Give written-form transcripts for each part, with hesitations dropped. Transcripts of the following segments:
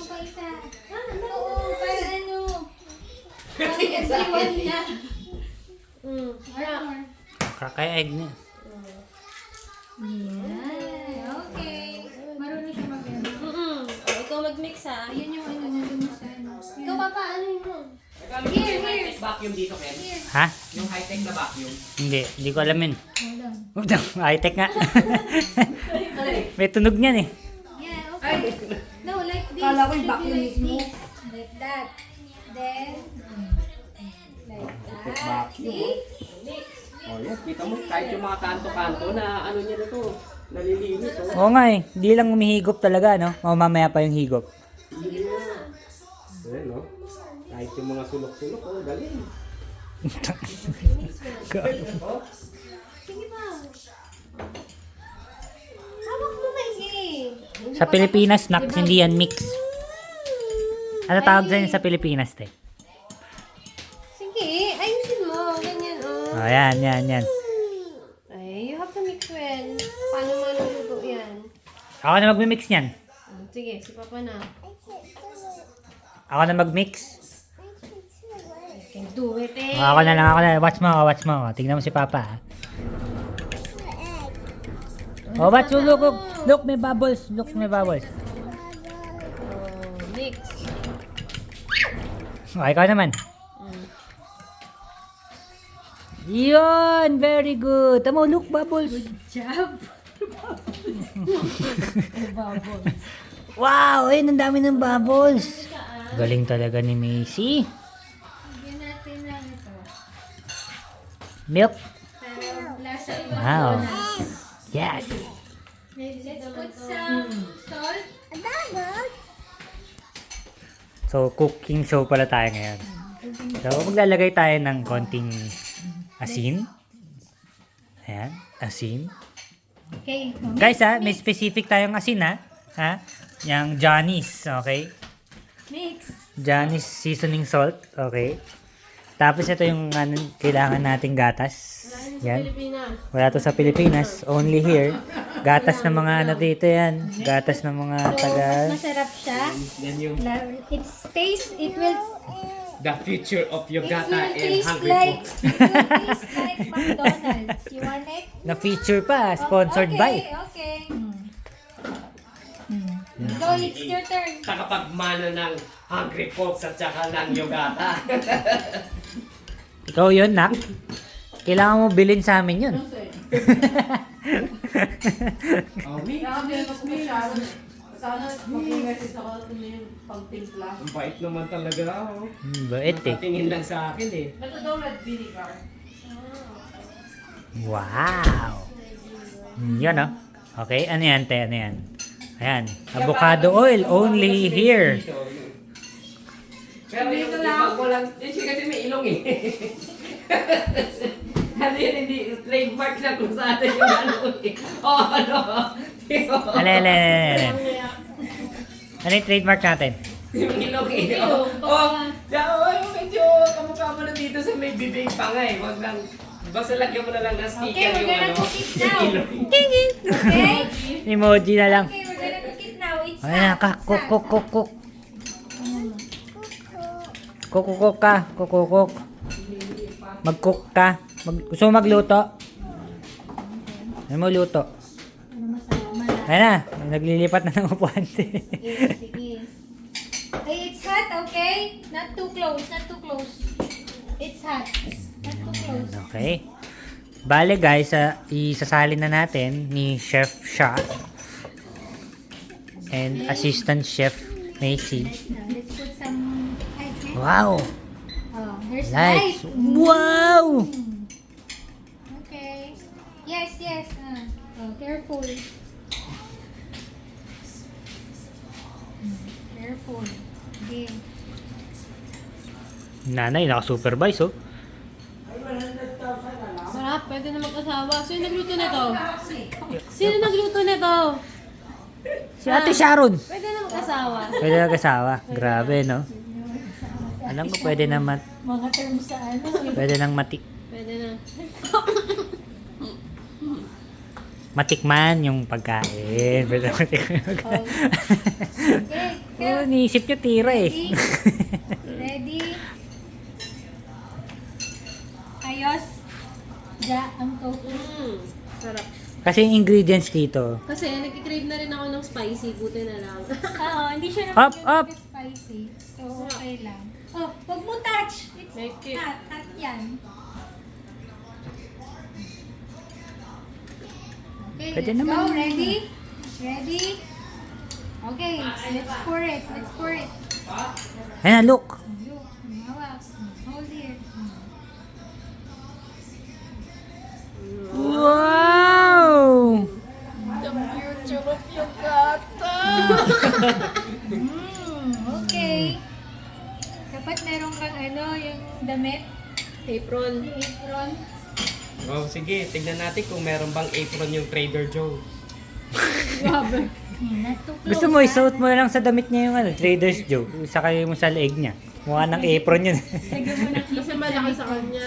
mo pa isa. Oo, para ano. Everyone na. More. Kakay egg niya. Yeah. Okay. Marunong siya mag-ano. Ikaw mag-mix ha. Ayan yung ano niya dun sa ano. Ikaw papa, ano yun mo? Here, Yung here. high-tech vacuum dito, Ken. Ha? Yung high-tech na vacuum. Hindi ko alam yun. Hold on. High-tech nga. May tunog niyan eh. Yeah, okay. No, like this. Kala ko yung Should be vacuum like mismo. this. Like that. Then, like that. Vacuum. See? Oh, yes. Kita mo, kahit yung mga kanto-kanto na ano niya na to, nalilinis. Oh. Oo nga eh. Di lang umihigop talaga, no? O mamaya pa yung higop. Ayan, no? Kahit yung mga sulok-sulok, oh, galing. Oh, Sige ba? Hawak mo maigi. Sa Pilipinas, Nax, hindi yan mix. Ano tawag dyan sa Pilipinas, te? Sige, ayusin mo. Ganyan, oh. O, yan. Ay, you have to mix well. Paano maluluto yan? Ako na magmimix niyan. Sige, si Papa na. Ako na magmix. Can do it eh. Ako na. Watch mo. Tingnan mo si Papa. Ha? Oh, watch. Look, may bubbles. Oh, mix. O, ikaw naman. Yun! Very good. Tamo, look, bubbles. Job. Wow! Ayun, ang dami ng bubbles. Galing talaga ni Macy. Bigyan natin lang ito. Milk. Pero lasa yung Wow. Yes. Let's put some salt. So, cooking show pala tayo ngayon. So, maglalagay tayo ng konting asin. Ayan, asin. Okay. Guys, may specific tayong asin, ha? Yung Johnny's, okay? Mix. Johnny's seasoning salt, okay? Tapos ito yung kailangan nating gatas. Yan. Pilipinas. Wala to sa Pilipinas, only here. Gatas ng mga ano dito yan. Gatas ng mga taga... Masarap siya. yan yung It tastes, it will the future of It Yogata will and taste Hungry like Folks. McDonald's. You want it? Na feature pa, sponsored by. Okay. Go, it's your turn. Takapagmana ng Hungry Folks at saka ng Yogata. Ikaw yun, Nak. Kailangan mo bilhin sa amin yun. Oh, me? Sana mag-message ako kung yung pag-timpla. Ang bait naman talaga, oh. Bait eh. Tingin lang sa akin, eh. Ito daw red vinegar. Wow! Yan Okay, ano yan, te? Ano yan? Ayan. Avocado oil, only here. Pero yung ibang ko lang, yun siya kasi may ilong, eh. Ano yun, hindi trademark na kung saan yung ano, eh. Oh, ano. Ano yung trademark natin? Yung ilong, eh. Medyo kamukha mo na dito sa may bibig pa nga, eh. Wag lang, basta lagyan mo na lang ng sticker Okay, we're yung gonna ano. cook it now. yung ilong. Okay? Emoji na lang. Okay, we're gonna cook it now. It's Ayan ka, cook. Cook ka. Mag-cook ka. Gusto mo magluto? Ano mo luto? Ayan na, naglilipat na ng upuan. Sige. Hey, it's hot, okay? Not too close, It's hot. Not too close. Okay. Bale guys, isasalin na natin ni Chef Sha and Assistant Chef Macy. Let's put some light. Wow! Oh, there's Lights! light. Wow! Okay. Yes. Oh, careful. Careful. Okay. Nanay, naka-supervise oh. Sarap, pwede na mag-asawa. Sino nagluto nito? Sino nagluto nito? Si Ate Sharon. Pwede na mag-asawa. Pwede nag-asawa. Grabe, no? Alam ko pwede na Mga terms sa ano. pwede nang Pwede na. matikman yung pagkain. Pwede matikman yung pagkain. Okay. iniisip nyo tira eh. Ready? Ready? Ayos. Ja, ang tofu. Sarap. Kasi yung ingredients dito, Kasi nagkikrave na rin ako ng spicy. Buti na lang. Oo, hindi siya Up, naman up. spicy. So, okay lang. Oh, wag mo touch. It's Make it. hot yan. Okay, Pwede let's naman. go. Ready? Ready? Okay, let's pour it. Let's pour it. ayan, look. Look, hawak. Hold here. Wow! Okay. Dapat meron kang ano, yung damit, Apron. apron. Oh, sige, tignan natin kung meron bang apron yung Trader Joe. Grabe. Not too close. Gusto mo, ha? isuot mo lang sa damit niya yung ano, Trader's Joe. Sakay mo sa leeg niya. Mukha ng apron yun. Lagyan mo ng Kasi malaki sa kanya.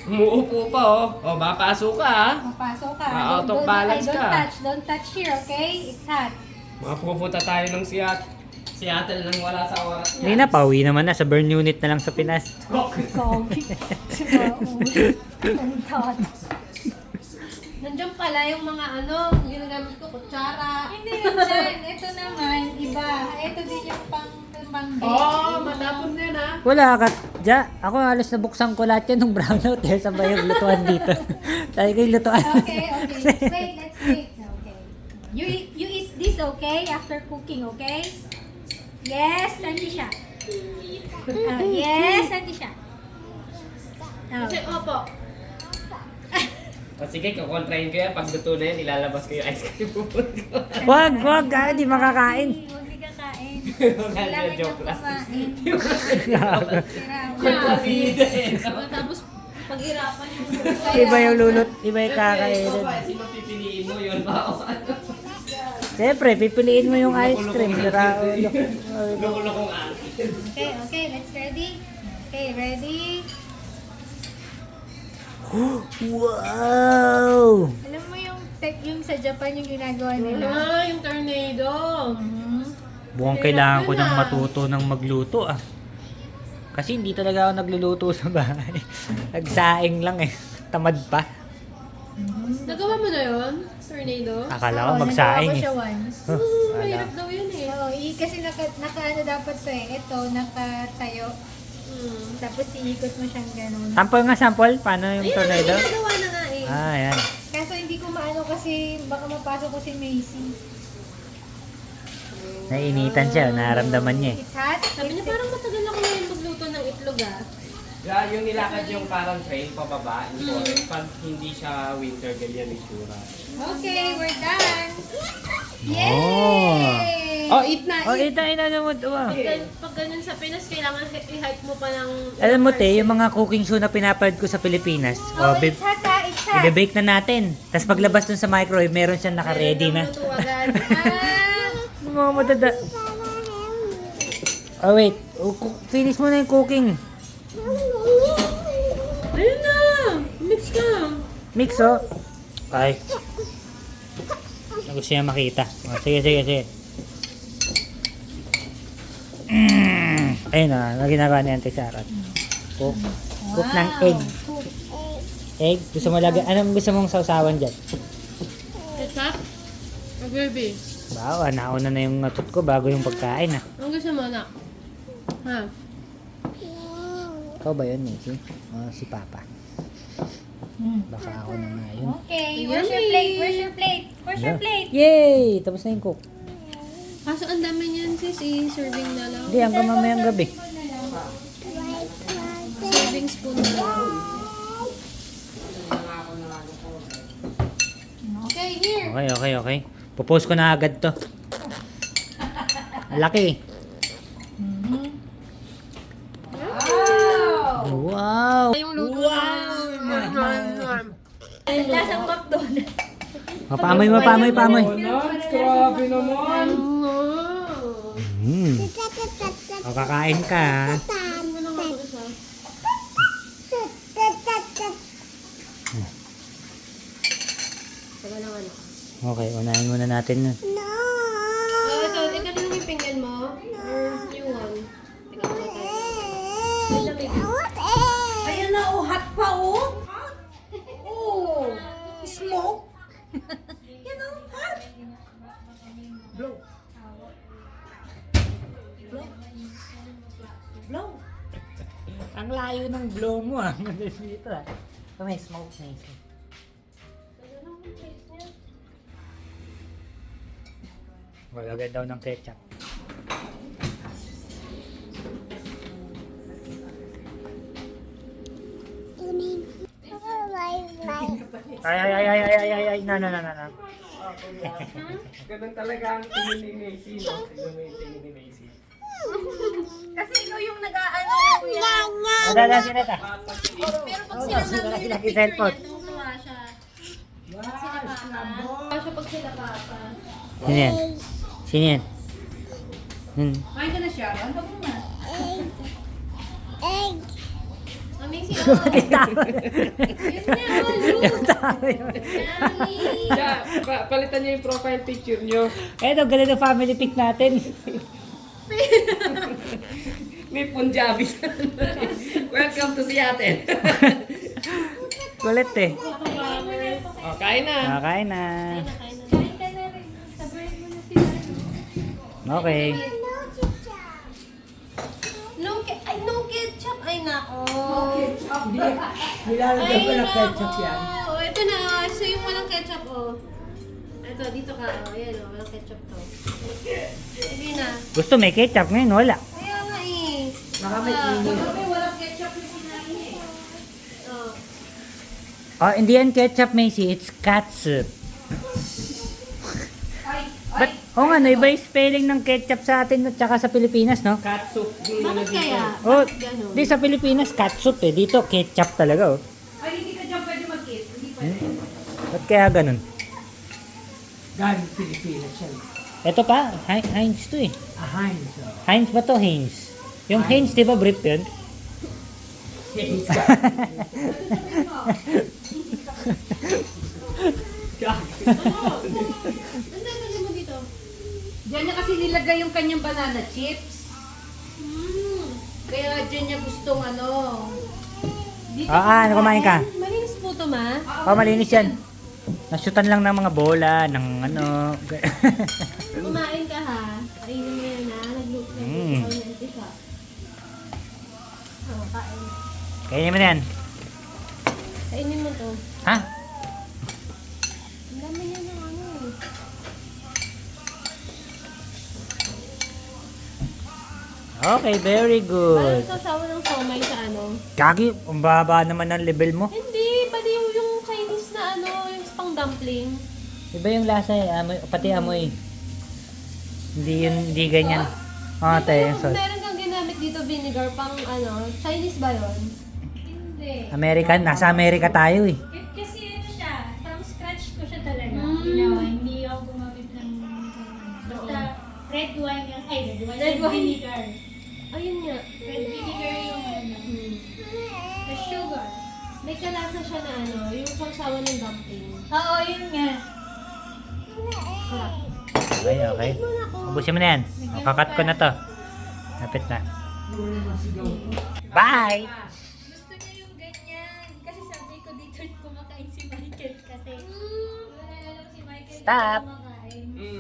Umuupo pa oh. Oh, mapasok ka ha. Papasok ka. Out of balance ka. Don't touch here, okay? It's hot. Mapupunta tayo ng Seattle nang wala sa oras Hindi niya. na, pauwi naman na. Sa burn unit na lang sa Pinas. Kogi. Ang hot. Nandiyan pala yung mga ano, ginagamit ko, kutsara. Hindi rin dyan. Ito naman, iba. Ito din yung pang Oh, matapon na yun ha. Wala ka. Ja, ako halos nabuksan ko lahat yan ng brownout eh. Sabay yung lutuan dito. Tayo ko yung lutuan. Okay. Wait, let's wait. Okay. You eat this, okay? After cooking, okay? Yes, Santi siya. Yes, Santi siya. Oh. Kasi, opo. O sige, kukontrahin ko yan. Pag luto na yan, ilalabas ko yung ice cream ko. Wag, hindi makakain. Huwag di kakain. Kailangan Kailangan niyong joke lang. kumain. Kontrabida eh. Tapos, paghirapan yung Iba yung lulot, iba yung kakainin. Sino pipiliin mo yun ba? O ano? Siyempre, pipiliin mo yung ice cream. Sira ulo. Lukulo kong Okay, let's ready. Okay, ready? Wow! Alam mo yung yung sa Japan yung ginagawa nila? yung tornado. Bukhang kailangan ko nang matuto ng magluto ah. Kasi hindi talaga ako nagluluto sa bahay. Nagsaing lang eh. Tamad pa. Nagawa mo na yun? Tornado? Akala ko Oo, magsaing nagawa ko eh. siya once. Mahirap daw yun eh. Oo, kasi naka ano dapat to eh. Ito, nakatayo. Tapos iikot mo siyang ganun. Sample nga, sample. Paano yung Ayun, tornado? nagawa na nga eh. Ah, yan. Kaso hindi ko maano kasi baka mapasok ko si Macy. Nainitan siya. Naramdaman niya eh. It's hot. Sabi niya parang matagal ako ngayon magluto ng itlog ah. Yeah, yung nilakad yung parang train pababa in forest. Pag hindi siya winter, ganyan yung tsura. Okay, we're done. Oh. Yay! Oh, eat na! Oh, ita mo ito ah. Pag ganun sa Pinas, kailangan i-hype mo pa ng... Alam mo te, yung mga cooking show na pinapanood ko sa Pilipinas, Oh, it's hot ha, it's hot. i-bake na natin. Tapos paglabas dun sa microwave, meron siyang naka-ready na. Luto agad. Ah, Mga madada. Oh wait, finish mo na yung cooking. Ayun na! Mix ka! Mix oh. Ay. Gusto niya makita. Oh, sige. Ayun na, ginagawa ni Auntie Sarah. Cook ng egg. Cook. Egg? Gusto mo lagyan? Anong gusto mong sausawan dyan? Ketchup? O gravy? Bawa, nauna na yung natut ko bago yung pagkain ah. Ang gusto mo na? Ha? Ikaw ba yun, Nancy? Oh, si Papa. Baka ako na nga yun. Okay, where's your plate? Where's your plate? Where's your plate? Yay! Tapos na yung cook. Kaso ang dami niyan sis, serving na lang. Hindi, hanggang mamayang gabi. Serving spoon na lang. Okay, here. Okay. Popost ko na agad to. Laki. Wow! Yung luto Lasang McDonald's. Mapamoy. Grabe naman! O, kakain ka. Taga lang ano. Okay, unahin muna natin. Ito, tingnan mo yung pinggan. layo ng blow mo ah. Dito ah. Oh, may smoke na isa. Wala agad daw ng ketchup. Ay, na. Ganun talaga ang tingin ni Macy, no? Tingnan mo yung tingin ni Macy. Kasi ikaw yung nag-aano. Dala, sineta. Pero pag Oh, sila sila nandun sa laki picture cellphone. niya, tumutuwa siya. Sila papa. Siya pag sila papa. Sino yan? Sino yan? Kain ka na siya. Ang pag mo na. Aming sila. Yun niya, Luke. Yummy. Siya, palitan niyo yung profile picture niyo. Eto, ganito family pic natin. May Punjabi. Welcome to Seattle. Kulit eh. Oh, kain na. Kakain na. Kain ka na rin. Sabayin mo na sila. Okay. No ketchup. Ay, nako. Nilalagyan ko ng ketchup yan. Oh, ito na. So yung walang ketchup, oh. Ito, dito ka. Oh, yan, oh. Walang ketchup to. Sige na. Gusto may ketchup ngayon, wala. Kaya nga eh. Baka may init. Walang ketchup yung kinain eh. Oh. Oh, hindi yan ketchup, Macy. It's catsup. But, nga, no, iba yung spelling ng ketchup sa atin at saka sa Pilipinas, no? Catsup. Yung ano Bakit dito. kaya? Oh, Bakit ganun? di sa Pilipinas, catsup eh. Dito, ketchup talaga, oh. Ay, hindi ka dyan pwede mag-kiss. Hindi pwede. Ba't kaya ganun? Galing Pilipinas siya. Ito pa, Heinz to eh. Heinz. Heinz ba to? Heinz. Yung Heinz, di ba brief yun? Ano nalagay mo dito? Diyan niya kasi nilagay yung kanyang banana chips. Kaya diyan niya gustong ano. Dito Kumain ka. Malinis po to, ma. Oh, malinis yan. Nasyutan lang ng mga bola, ng ano. Kumain ka, ha? Kainin mo yan, ha? Nagluto Mm. ka ng isa. Oh, kain. Kainin mo na yan. Kainin mo to. Ha? Ang dami niya ng ano eh. Okay, very good. Parang sasawa ng somay sa ano. Kagi, ang baba naman ng level mo. Hindi, pati yung Chinese na ano, yung pang dumpling. Iba yung lasa eh, amoy, pati amoy. Hindi ganyan. Tayo yung sauce. Meron kang ginamit dito vinegar pang ano, Chinese ba yun? Hindi. American, nasa Amerika tayo eh. Kasi ano siya, from scratch ko siya talaga. Mm. Ginawa, hindi ako gumamit ng basta red wine yung, red wine vinegar. Ayun nga. Red vinegar yung ano, the sugar. May kalasa siya na ano, yung sausawan ng dumpling. Oo, yun nga. Sarap. Okay. Ubusin mo na yan. O, kakat ko na to. Napit na. Bye! Gusto niya yung ganyan. Kasi sabi ko dito kumakain si Michael kasi. Wala lang si Michael. Stop. Mga